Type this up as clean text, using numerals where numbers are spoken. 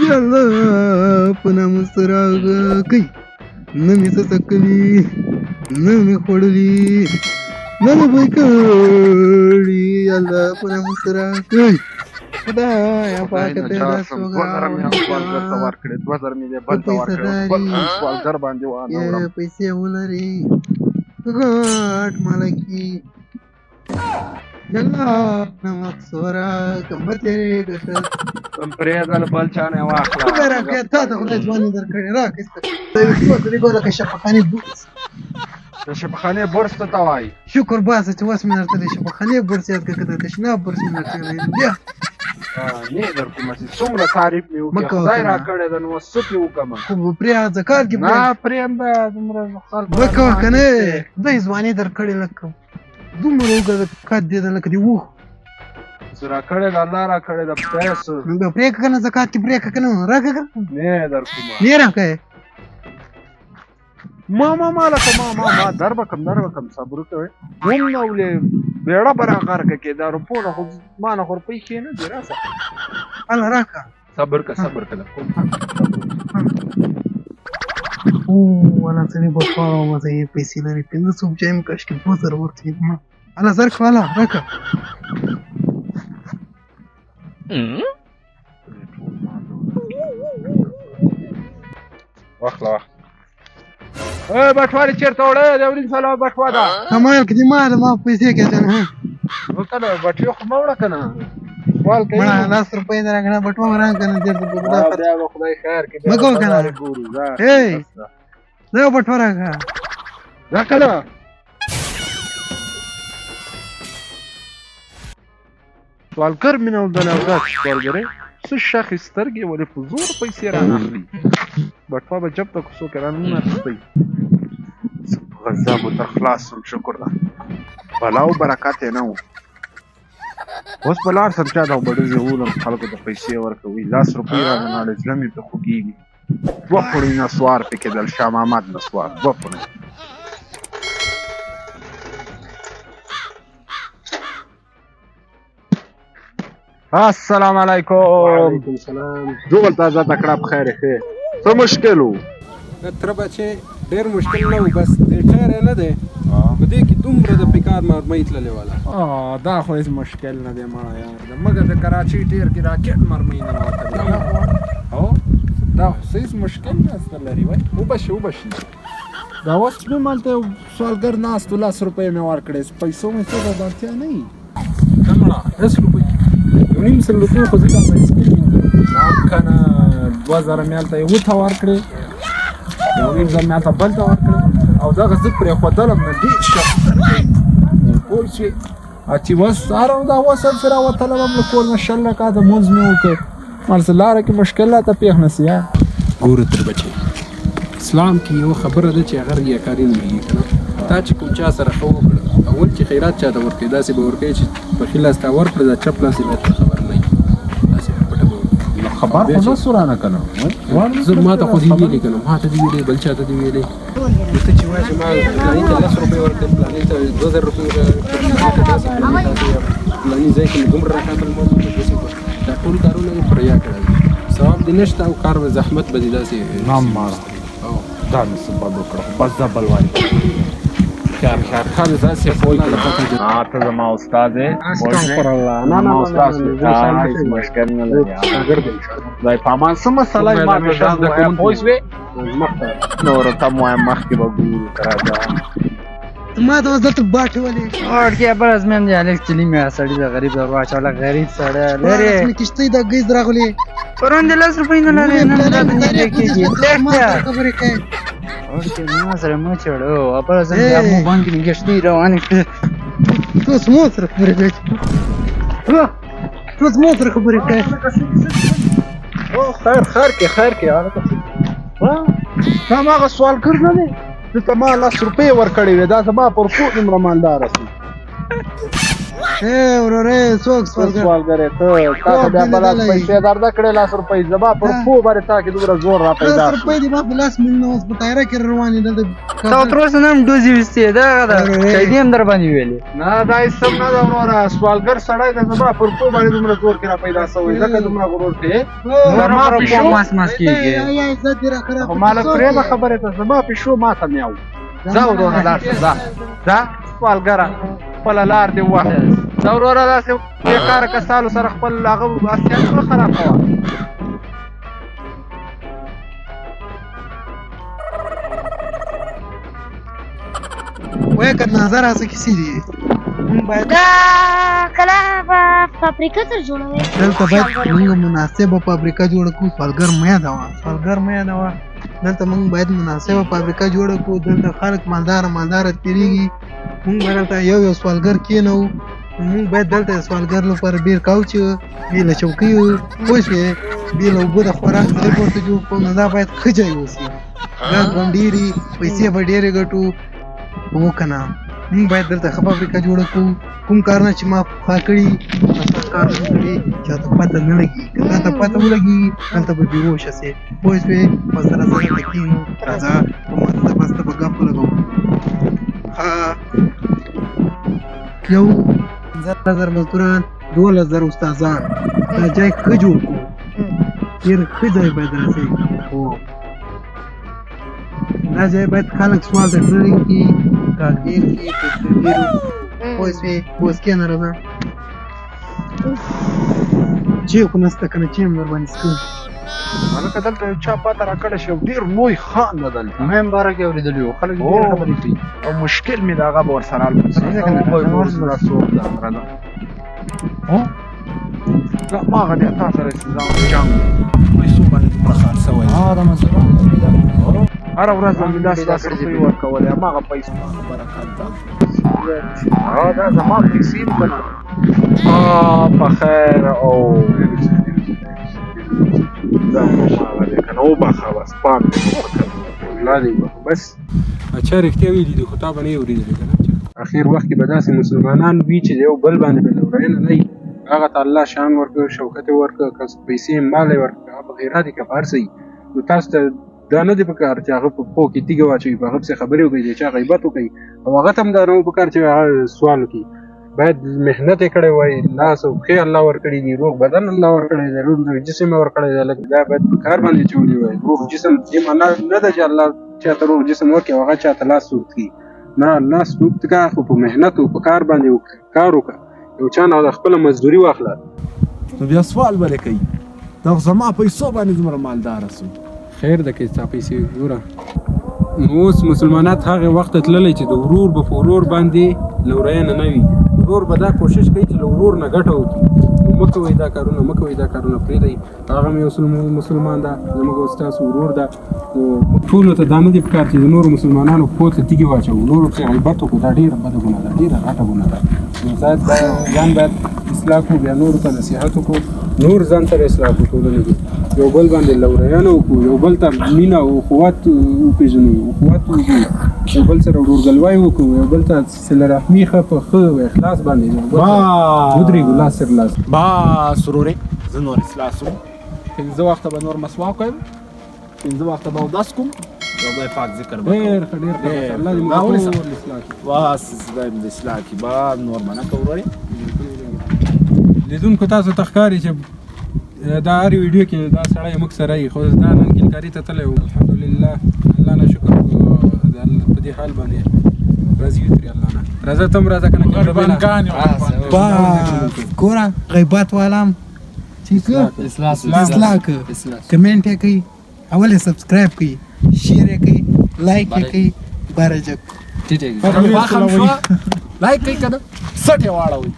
یا الله په نامه سره راغی کوي نه مې څه څکلي نه مې خوړلي نه مې بوی کړي یا الله په نامه سره راغی خدایا پاکه ته دا سوګرام ورکړې 2000 مې بل ته ورکړې بل سوالګر باندې وانه پیسې ولري غاټ ملکی یلا نمک سورا کمته ګټه پرېدل بل چانه واخلا راکه تا ته خدای ځواني درکړې راکه څه دې ګوره که شفقاني بوس د شپخانه بورس ته وای شکر باسه چې وس مې درته د شفقاني بورس یاد کړه د تشناب بورس مې درته بیا نه در کومه چې څومره تعریف مې وکړ خدای را کړې د نو سپي وکم خو پرې ځکار کې نه پرېنده دومره خلک وکړه کنه دای ځواني درکړې لکه دومره وګړه کډ دې لکه دی وو سره کړه د الله را کړه د پیسو نو پرې کنه زکات کې پرې کنه راکړه نه در کومه نه راکړه ما لکه ما در بکم صبر کوي هم نو له بیړه برابر کې دا رپونه خو ما نه خور پې کې نه دی راسه الله راکړه صبر کا او ولا څنګه په خوا وځي پیسې لري پنځه سو جایم کاش کې 2000 ورته الله زر خواله راکړه واخلا اے بټواري چیرته وړه د ورین سلام بټوا دا کمال کې ما پیسې کې ځنه وکړه بټیو خو مړه کنه سوال کوي ما 10 روپے درغنه بټوا وران کنه دې په دا خدای خیر کې مګو کنه ګورو دا اے دا بټوا راغه دا کله سوالګر مینه د نوزات سوالګرې څه شخ سترګې ولې په زور پیسې را نخلي بټوا به جب تک څوک را نه اخلي غذاب تر خلاص شکر ده بلا او برکات نه و اوس بلار سم چا دا بډې زولم خلکو ته پیسې ورکوي 10 روپۍ را نه نړۍ ځلمې په خوږیږي وپړې نسوار پکې دل شاه محمد نسوار وپړې السلام علیکم وعلیکم السلام جوړ تازه تکړه بخیر خیر څه مشکل وو تر بچې ډېر مشکل نه و بس د ټایر نه دی په دې کې دومره د پیکار مرمۍ تللې والا دا خو هیڅ مشکل نه دی مړه یار مګر د کراچۍ ټایر کې راکټ مرمۍ نه وتلې او دا هیڅ مشکل نه ستلري وای وبشي دا اوس په مالته سوالګر ناست 10 روپۍ مې ورکړې پیسو مې څه ضرورت نه وي کمړه 10 روپۍ نیم سل روپۍ خو ځکه پیسې کنه 2000 مې ته یو ته ورکړې یو نیم ځل مې ته بل ته ورکړې او دا غزه پرې خدلم نه دي شخص پوه شي چې وساره دا وسل سره وتلم له کور نه شل کا د مونږ مې وکړ مرسلاره کې مشکلات پیښ نسیا ګور تر بچې اسلام کې یو خبره ده چې هغه یې کارین وي کنه تا چې کوم چا سره خو اول چې خیرات چاته ورکړي داسې به ورکړي چې په خلاص تا ورکړه دا چپ لاس یې خبر نه داسې پټه خبر خو نه سورانه کنه زه ما ته خو دې ویلې کنه ما ته دې ویلې بل چاته دې ویلې ته چې وایې ما پلاني ته 10 روپۍ ورکړم پلاني ته 2000 روپۍ پلاني ځای کې دومره راکاتل مو دا ټول کارونه یې پریا کړل ثواب دې نشته او کار به زحمت به دې داسې نام ماړه دا مې سبا وکړه بس دا بلواري خیر داسې خپل نه پته دي ته زما استاد یې استغفر الله نه استاد مشکل نه لري اگر دې دای پامان سم مسله ما ته دا کوم پوښوي مخته نور ته مو مخکې به ګورو راځه ما ته وځه ته باټ ولې اور کې بل ازمن دی الک چلی مې سړی د غریب دروا چاله غریب سړی لري مې کشته د غیز راغلي پرون د 10 روپۍ نه لري نه دا دې کېږي خبرې کوي اور کې ما سره مو چړو خپل ځم بیا مو باندې نګشتي روانې تو سمو سره خبرې کوي تو سمو سره خبرې کوي او خیر کې حالت تا ما غ سوال کړ نه دی ته ما 10 روپۍ ورکړې وې دا زما پر کو عمر مالدار اسی ورورې څوک سوالګر ته تا ته بیا بلاس پیسې درده کړې 100 روپۍ زما پر پو باندې تا کې دومره زور را پیدا شو روپۍ دی ما په لاس مینه اوس په تایره کې روانې دلته تا تر اوسه نه هم ډوزې ویستې دغه ده شهیدي هم در باندې ویلې نه دا هېڅ هم نه ده وروره سوالګر سړی د زما پر پو باندې دومره زور کې را پیدا شوی ځکه دومره غرور کې زما پیشو ماس کېږي یا عزت دې را خراب خو ماله پرېږده خبرې ته زما پیشو ماته میاو ځه وروره لاړ شه ځه سوالګره خپله لار دې ووهه ځه وروره داسې بېکاره کسانو سره خپل هغه اسیان مه خراب کوه وای که نظر هڅه کیسې دي دا کله به فابریکه تر جوړوي دلته باید موږ مناسبه فابریکه جوړه کړو سوالګر مه یادوه دلته موږ باید مناسبه فابریکه جوړه کړو دلته خلک مالداره تېرېږي موږ به دلته یو سوالګر کېنو موږ باید دلته سوالګر لپاره ډېر کوچ بېله چوکۍ پوه شوې بېله اوبه د خوراک ځای به ورته جوړ کړو نو دا باید ښه ځای اوسي ګاز به هم ډېرې پیسې به ډېرې ګټو هو که نه موږ باید دلته ښه فابریکه جوړه کړو کوم کارونه چې ما پخوا کړي هغه کارونه کړي چاته پته نه لګي که تا ته پته ولګي دلته به بېهوشه سې پوه شوې بس سره دلته کښېنو راځه په مسته به ګپ ولګوو یو 10,000 مزدوران 12,000 استادان دا ځای ښه جوړ کړو ډېر ښه ځای باید راسئ دا ځای باید خلک سوال ته تللي کړي کاږدېر کړي ډېر پوه شوې اوس کښېنه راځه چې خو نسته که نه چې هم ورباندې څکه هلکه دلته یو چا پاته را کړی شي او ډېر لوی خان ده دلته ما هم باره کې اورېدلي وو خلک ډېرې خبرې کوي او مشکل مې د هغه به ورسره حل کړي لا ما غادي تا سره استزام جنګ پیسو باندې دومره خرڅ شوی دا مسله هره ورځ به مې داسې روپۍ ورکولې هماغه پیسو برکت ده دا زما پیسې یم که نه په خیر او دا هماغه دی که نه وبخه بس پام دې وکړه لا دې بس اچھا رښتیا ویلي دي خو تا به نه یې اورېدلي که نه اخر وخت کې به داسې مسلمانان وي چې د یو بل باندې به لورینه نه وي هغه ته الله شان ورکړه شوکت یې ورکړه که پیسې یې مال یې ورکړه هغه په خیرات یې که په هر څه وي نو تاسو ته دا نه دی په کار چې هغه په پو کې تیږه واچوي په هغه پسې خبرې وکړي د چا غیبت وکړي او هغه ته هم دا نه و په کار چې هغه سوال وکړي باید محنت یې کړی وای لاس او پښې الله ورکړي دي روغ بدن الله ورکړی دی روغ جسم یې ورکړی دی لکه دا باید په کار باندې چولی وای روغ جسم دې معنا نه ده چې الله چاته روغ جسم ورکړي او هغه چاته لاس اوږد کړي نه لاس اوږد کړه خو په محنت او په کار باندې کار وکړه یو چا نه د خپله مزدوري واخله نو بیا سوال به کوي دا زما پیسو باندې دومره مالداره سو خیر ده که ستا پیسې ګوره نو اوس مسلمانات هغې وخته تللی چې د ورور به په ورور باندې لورینه نه وي ورور به دا کوشش کوي چې له ورور نه ګټه وکړي نو مه کوئ دا کارونه پرېږدئ هغه هم یو مسلمان ده زموږ او ستاسو ورور ده نو موږ ټولو ته دا نه دي پکار چې د نورو مسلمانانو پښو ته تیږې واچوو نورو پسې غیبت وکړو دا ډېره بده ګناه ده ډېره غټه ګناه ده نو ځان باید اصلاح کړو بیا نورو ته نصیحت وکړو نور ځان سره اصلاح کړو ټولنې کې یو بل باندې لوریانه وکړو یو بل ته مینه او اخوت وپېژنو اخوت وکړو یو بل سره ورورګلوي وکړو یو بل ته صله رحمي ښه په ښه اخلاص باندې ودرېږو لاس سر لاس بس ورورې زه نور اصلاح سوم 5 وخته به نور مسواک وایم 5 وخته به اودس کوم او خدای پاک ذکر به ډېر ښه الله دې موږ ټول اصلاح کړي بس خدای مې د اصلاح کړي با نور به نه کوو ورورې لیدونکو تاسو ته ښکاري چې دا هر ویډیو کې دا سړی موږ سره یي خو دا نن ګلکاري ته تللی و الحمدلله الله نه شکر په دې حال باندې راضي یو ترې الله نه راځه ته هم راځه که نه ګوره غیبت والام چې اصلاح که کمنټ یې کوي اول یې سبسکرایب کوي شیر یې کوي لایک یې کوي بارجک لایک کوي که نه سټ یې واړوئ